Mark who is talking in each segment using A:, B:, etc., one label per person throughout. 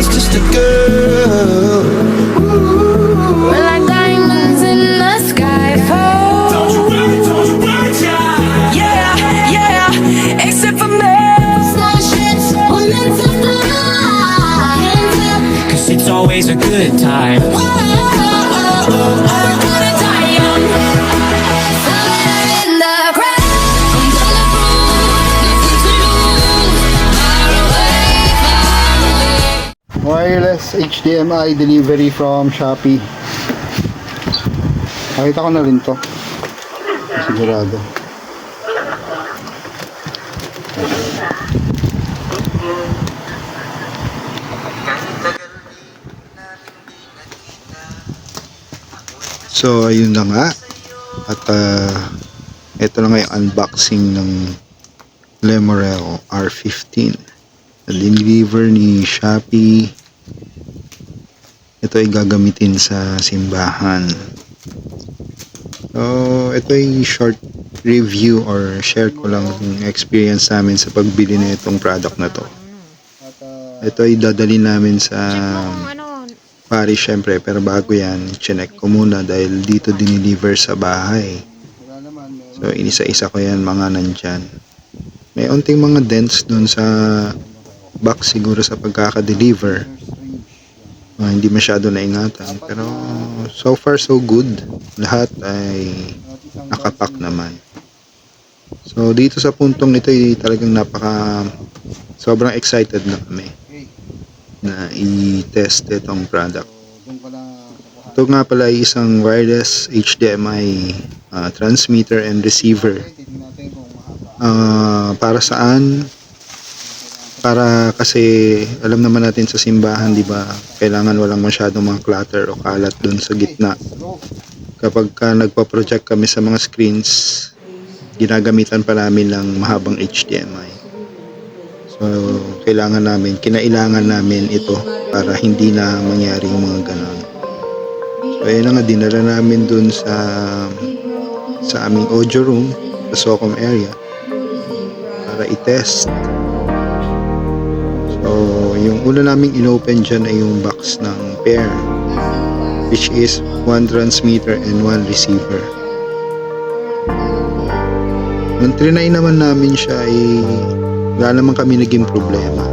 A: was just a girl.
B: We're like diamonds in the sky.
A: Don't you worry, child.
B: Yeah, yeah, except for me. Starships were meant to fly.
A: Cause it's always a good time.
B: Gonna die young. Somewhere in the crowd. I'm gonna prove nothing to lose. Far away, far away.
C: Wireless HDMI delivery from Shopee. Nakita ko na rin to. Sigurado. So ayun na nga. At ito na nga yung unboxing ng Lemorel R15. Deliver ni Shopee. Ito ay gagamitin sa simbahan. So ito ay short review or share ko lang yung experience namin sa pagbili na itong product na to. Ito ay dadalhin namin sa Paris syempre, pero bago yan chinek ko muna dahil dito dineliver sa bahay. So inisa-isa ko yan mga nandyan. May unting mga dents dun sa box siguro sa pagkaka-deliver. Hindi masyado naingatan, pero so far so good. Lahat ay nakapack naman. So dito sa puntong ito ay talagang sobrang excited na kami na i-test itong product. Ito nga pala ay isang wireless HDMI transmitter and receiver. Para saan? Para kasi alam naman natin sa simbahan, di ba, kailangan walang masyadong mga clutter o kalat dun sa gitna. Kapag nagpa-project kami sa mga screens, ginagamitan pa namin ng mahabang HDMI. So kinailangan namin ito para hindi na mangyari yung mga ganon. So ayun na nga, dinala namin dun sa aming audio room sa Socom area para i-test. So yung una naming inopen dyan ay yung box ng pair, which is one transmitter and one receiver. Nung trinay naman namin siya ay wala naman kami naging problema.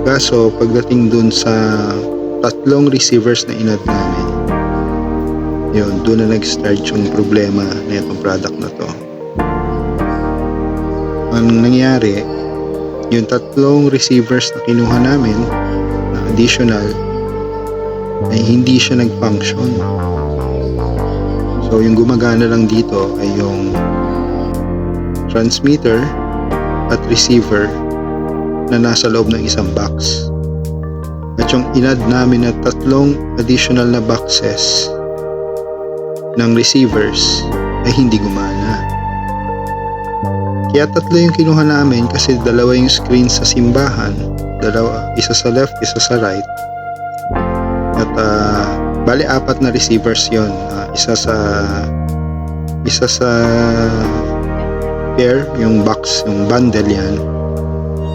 C: Kaso pagdating dun sa tatlong receivers na inad namin, yun, dun na nag-start yung problema na itong product na to. Ang nangyari, yung tatlong receivers na kinuha namin na additional ay hindi siya nag-function. So yung gumagana lang dito ay yung transmitter at receiver na nasa loob ng isang box. At yung inad namin na tatlong additional na boxes ng receivers ay hindi gumana. Kaya tatlo yung kinuha namin kasi dalawa yung screen sa simbahan, isa sa left, isa sa right. At bali apat na receivers yon, isa sa pair, yung box, yung bundle yan.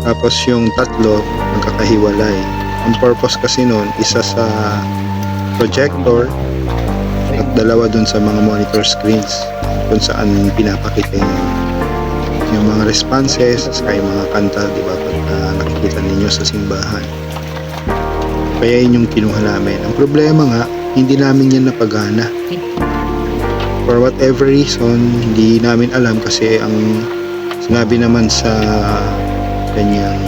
C: Tapos yung tatlo magkakahiwalay. Ang purpose kasi nun, isa sa projector at dalawa dun sa mga monitor screens kung saan pinapakita yung mga responses sa yung mga kanta, di ba, pag nakikita ninyo sa simbahan. Kaya yun yung kinuha namin. Ang problema nga, hindi namin yan napagana. For whatever reason, hindi namin alam kasi ang sinabi naman sa kanyang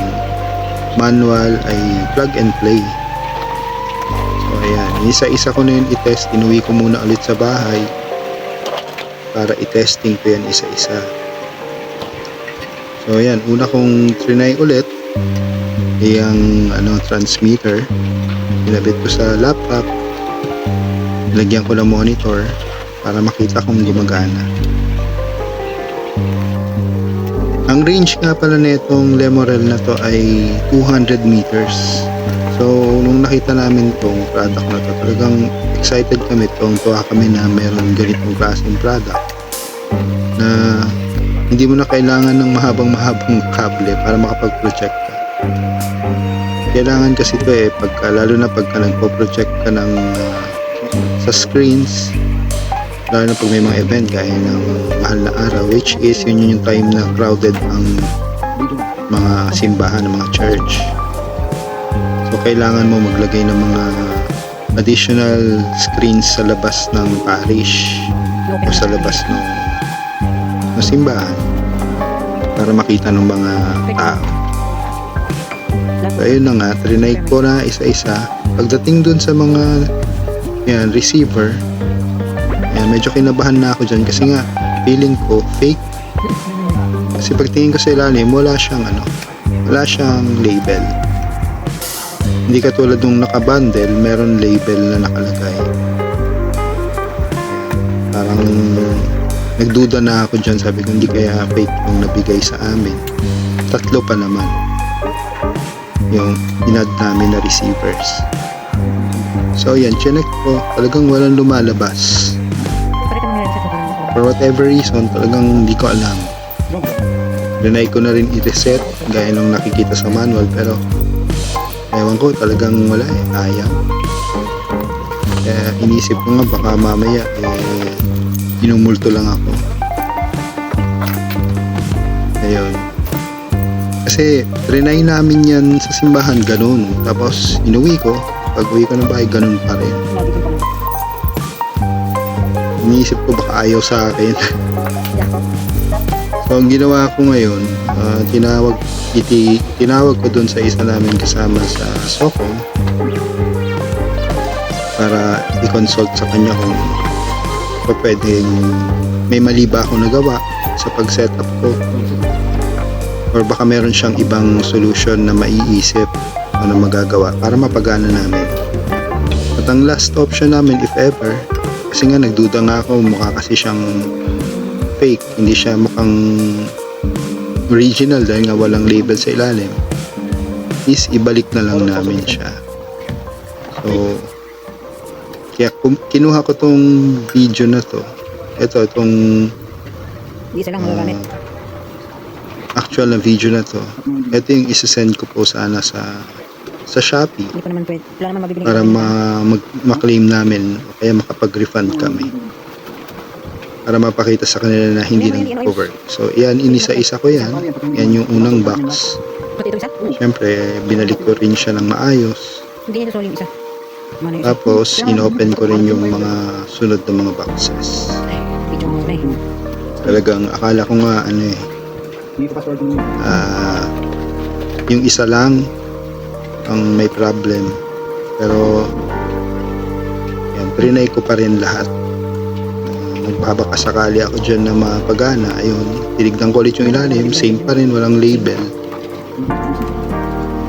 C: manual ay plug and play. So ayan, isa-isa ko na yun i-test. Inuwi ko muna ulit sa bahay para i-testing ko yan isa-isa. So ayan, una kong trinay ulit yung transmitter. Pinabit ko sa laptop, nilagyan ko ng monitor para makita kung gumagana. Ang range nga pala nitong Lemorel na to ay 200 meters. So nung nakita namin tong product na to, talagang excited kami, tuwa kami na meron ganitong klaseng product na hindi mo na kailangan ng mahabang kable para makapag-project ka. kailangan kasi ito pagka, lalo na pagka nagpo-project ka ng sa screens, lalo na pag may mga event gaya ng mahal na araw, which is yun yung time na crowded ang mga simbahan, ng mga church. So kailangan mo maglagay ng mga additional screens sa labas ng parish o sa labas ng simbahan para makita ng mga tao. So ayun na nga, trinay ko na isa-isa. Pagdating dun sa mga receiver, medyo kinabahan na ako dyan kasi nga feeling ko fake. Kasi pagtingin ko sa ilalim, wala siyang label. Hindi katulad nung nakabundle, meron label na nakalagay. Parang nagduda na ako dyan, sabi ko hindi kaya fake yung nabigay sa amin. 3 pa naman yung inad namin na receivers. So yan, chinek ko, talagang walang lumalabas. For whatever reason, talagang hindi ko alam. Rinay ko na rin i-reset gaya nung nakikita sa manual, pero ewan ko, talagang wala ayaw. Kaya inisip ko nga baka mamaya inumulto lang ako. Ayun. Kasi rinay namin yan sa simbahan, ganun. Tapos inuwi ko, pag uwi ko ng bahay, ganun pa rin. Iniisip ko baka ayaw sa akin. So ang ginawa ko ngayon, tinawag ko dun sa isa namin kasama sa Socom para i-consult sa kanya kung pwedeng may mali ba ako nagawa sa pag-setup ko or baka meron siyang ibang solution na maiisip o na magagawa para mapagana namin. At ang last option namin, if ever, kasi nga nagduda nga ako, mukha kasi siyang fake, hindi siya mukhang original dahil nga walang label sa ilalim, is ibalik na lang namin siya. So kaya kinuha ko tong video na to, itong
D: isa lang magagamit.
C: Actual na video na to, ito yung isa-send ko po sana sa Shopee
D: Hindi pa naman pwede. Wala naman mabibili.
C: para ma-claim namin o kaya makapag-refund kami para mapakita sa kanila na hindi nag-cover. So yan, inisa-isa ko yan yung unang box.
D: Pati ito isa?
C: Siyempre binalik ko rin siya ng maayos,
D: Hindi niya ito yung isa. Ano yung isa?
C: tapos inopen ko rin yung mga sunod na mga boxes.
D: Ay, video mo na eh.
C: Talagang akala ko nga yung isa lang ang may problem, pero yan, trinay ko pa rin lahat. Nagbabakasakali ako dyan na mapagana. Ayun, tinignan ko ulit yung ilalim, same pa rin, walang label.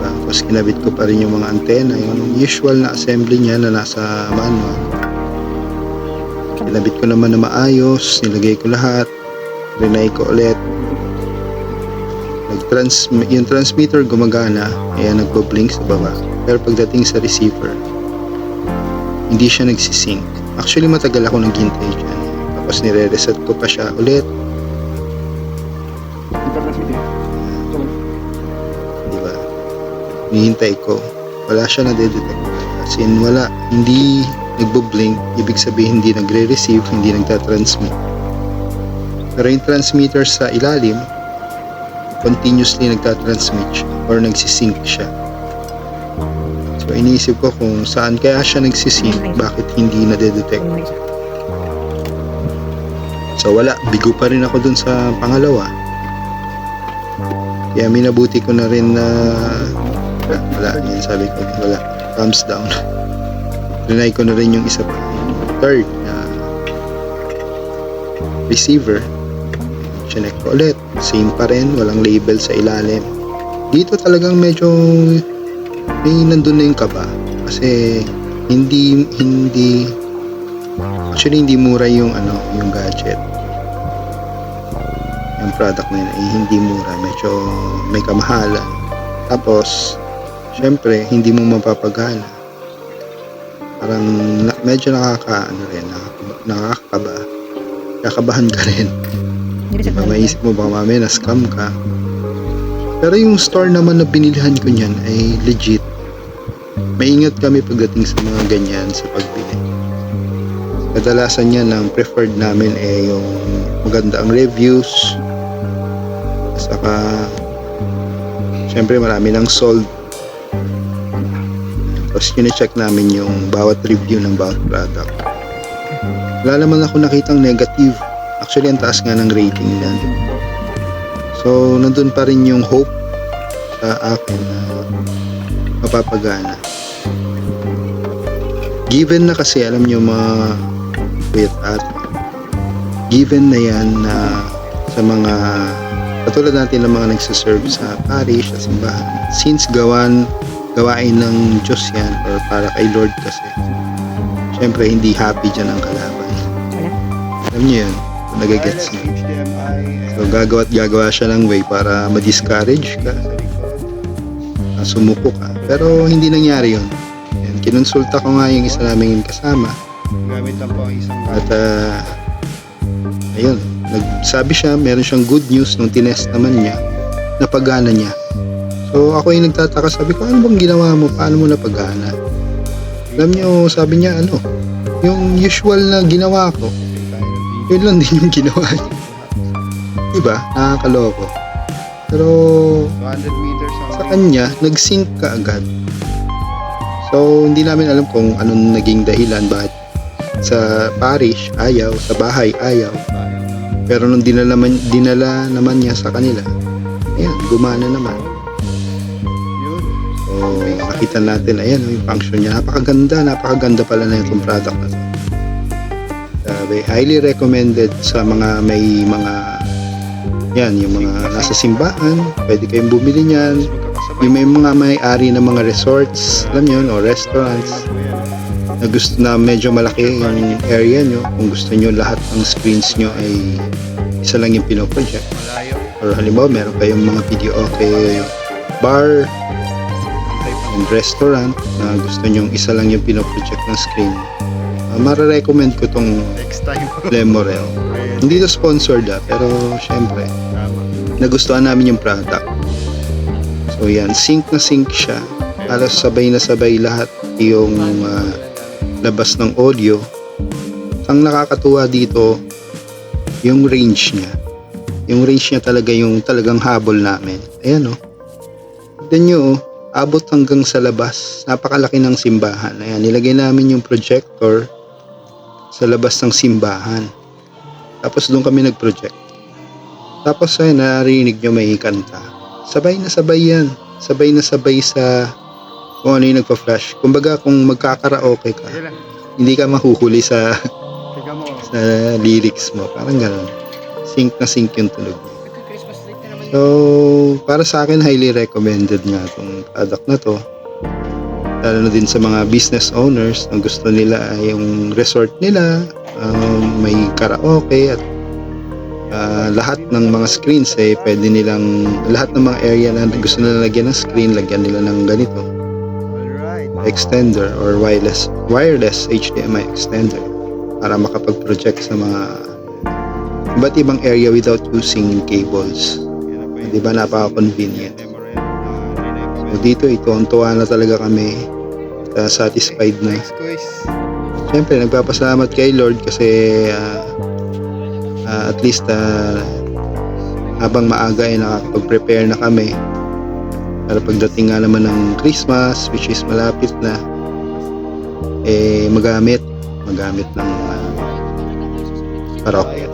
C: Tapos kinabit ko pa rin yung mga antena, yung usual na assembly niya na nasa manual. Kinabit ko naman na maayos, nilagay ko lahat, trinay ko ulit. Yung transmitter gumagana, kaya nagbo-blink sa baba. Pero pagdating sa receiver, hindi siya nagsisync. Actually, matagal ako naghintay dyan. Tapos nire-reset ko pa siya ulit. Diba? Nihintay ko. Wala siya na-detect. As in, wala. Hindi nagbo-blink. Ibig sabihin, hindi nagre-receive, hindi nagtatransmit. Pero yung transmitter sa ilalim, continuously nagtatransmit siya or nagsisync siya. So iniisip ko kung saan kaya siya nagsisync, bakit hindi na-detect.
D: Yung isa.
C: So wala, bigo pa rin ako dun sa pangalawa. Kaya minabuti ko na rin na wala, yun sabi ko, wala, thumbs down. Trinay ko na rin yung isa pa, third na receiver. Chinek ko ulit, same pa rin, walang label sa ilalim. Dito talagang medyo may nandun na yung kaba kasi hindi actually hindi mura yung yung gadget. Yung product na yun ay hindi mura, medyo may kamahalan. Tapos syempre hindi mo mapapagana. Parang medyo nakakakaba. Kakabahan ka rin.
D: Nireset
C: Diba,
D: mo na
C: maisip mo baka mamaya na-scam ka. Pero yung store naman na binilhan ko niyan ay legit. Maingat kami pagdating sa mga ganyan sa pagbili. Kadalasan yan ang preferred namin yung maganda ang reviews. Saka syempre marami ng sold. Tapos yun-check namin yung bawat review ng bawat product. Wala naman ako nakitang negative. Actually, ang taas nga ng rating yan. So, nandun pa rin yung hope sa akin na mapapagana. Given na kasi, alam nyo mga kuya at given na yan na sa mga katulad natin ng mga nagsaserve sa parish, sa simbahan, since gawain ng Diyos yan or para kay Lord kasi, syempre hindi happy dyan ang kalaban.
D: Wala.
C: Alam nyo yun, kung nagagets nyo. So gagawa siya ng way para ma-discourage ka, sumuko ka. Pero hindi nangyari yun. Yan, kinonsulta ko nga yung isa naming kasama.
E: Gamit lang po ang isang
C: At ayun, nagsabi siya, meron siyang good news nung tinest naman niya, napagana niya. So ako yung nagtataka, sabi ko, ano bang ginawa mo? Paano mo napagana? Alam niyo, sabi niya, yung usual na ginawa ko, yun lang din yung ginawa niya. Diba? Nakakaloko. Pero
E: 200 meters
C: sa kanya, nag-sync ka agad. So hindi namin alam kung anong naging dahilan, bakit sa parish ayaw, sa bahay ayaw. Pero nung dinala naman niya sa kanila, ayan, gumana naman.
E: Yun.
C: So nakita natin, ayan yung function niya. Napakaganda pala na itong product na to. Highly recommended sa mga may mga yan, yung mga nasa simbahan, pwede kayong bumili niyan. Yung may mga may-ari ng mga resorts, alam niyo, o restaurants na gusto na medyo malaki yung area nyo, kung gusto nyo lahat ng screens nyo ay isa lang yung pinoproject.
E: Malayo.
C: Or halimbawa, meron kayong mga video okay bar and restaurant na gusto nyo isa lang yung pinoproject ng screen. Mara-recommend ko tong
E: Next time.
C: Lemorel. Hindi to sponsored pero syempre,
E: Tama.
C: nagustuhan namin yung product. So yan, sync na sync siya. Halos sabay na sabay lahat yung labas ng audio. Ang nakakatuwa dito, yung range niya. Yung range niya talaga yung talagang habol namin. Ayan o. Tignan nyo, abot hanggang sa labas. Napakalaki ng simbahan. Ayan, nilagay namin yung projector sa labas ng simbahan. Tapos doon kami nag-project. Tapos ay narinig nyo may kanta. Sabay na sabay yan. Sabay na sabay sa kung ano yung nagpa-flash. Kumbaga kung magkakaraoke ka,
E: Sige lang.
C: hindi ka mahuhuli sa
E: Tiga mo.
C: sa lyrics mo. Parang gano'n. Sync na sync yung tunog mo. So, para sa akin, highly recommended nga itong product na to. Lalo na din sa mga business owners na gusto nila ay yung resort nila, may karaoke at lahat ng mga screens pwede nilang, lahat ng mga area na gusto nila lagyan ng screen, lagyan nila ng ganito.
E: Alright.
C: Extender or wireless HDMI extender para makapag-project sa mga iba't ibang area without using cables.
E: Yan na po yun.
C: Di ba, napaka-convenient.
E: Lemorel.
C: So dito, tuwa na talaga kami. Satisfied na.
E: Next quiz.
C: Siyempre, nagpapasalamat kay Lord kasi at least habang maaga ay nakakapag-prepare na kami para pagdating nga naman ng Christmas, which is malapit na, magamit ng parokya.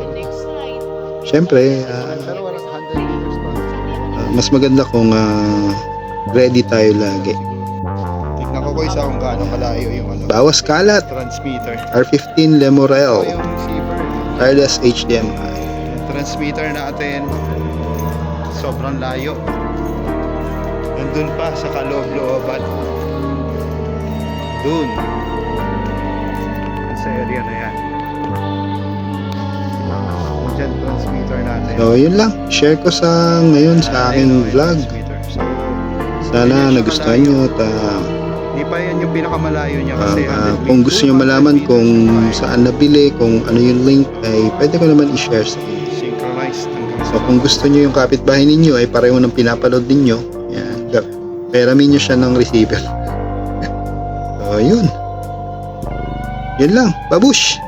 C: Siyempre,
E: Pero walang 100 meters pa.
C: mas maganda kung ready tayo lagi.
E: Tignan ko isa kung gaano kalayo yung
C: Bawas kalat,
E: transmitter.
C: R15 Lemorel,
E: Ito yung receiver.
C: wireless HDMI.
E: Yung transmitter natin sobrang layo. Nandun pa sa kaloob-looban. Dun. Sa area na yan. Diyan transmitter natin.
C: So, yun lang. Share ko sa ngayon sa aking vlog.
E: Transmitter. So,
C: Sana nagustuhan nyo at
E: di pa yan yung pinakamalayo niya kasi 100
C: kung gusto nyo malaman kung saan nabili, kung ano yung link, ay pwede ko naman i-share sa inyo.
E: synchronized ang
C: So kung gusto nyo yung kapitbahay ninyo ay pareho ng pinapaload ninyo, yan, peramin nyo siya ng receiver. So yun lang, babush!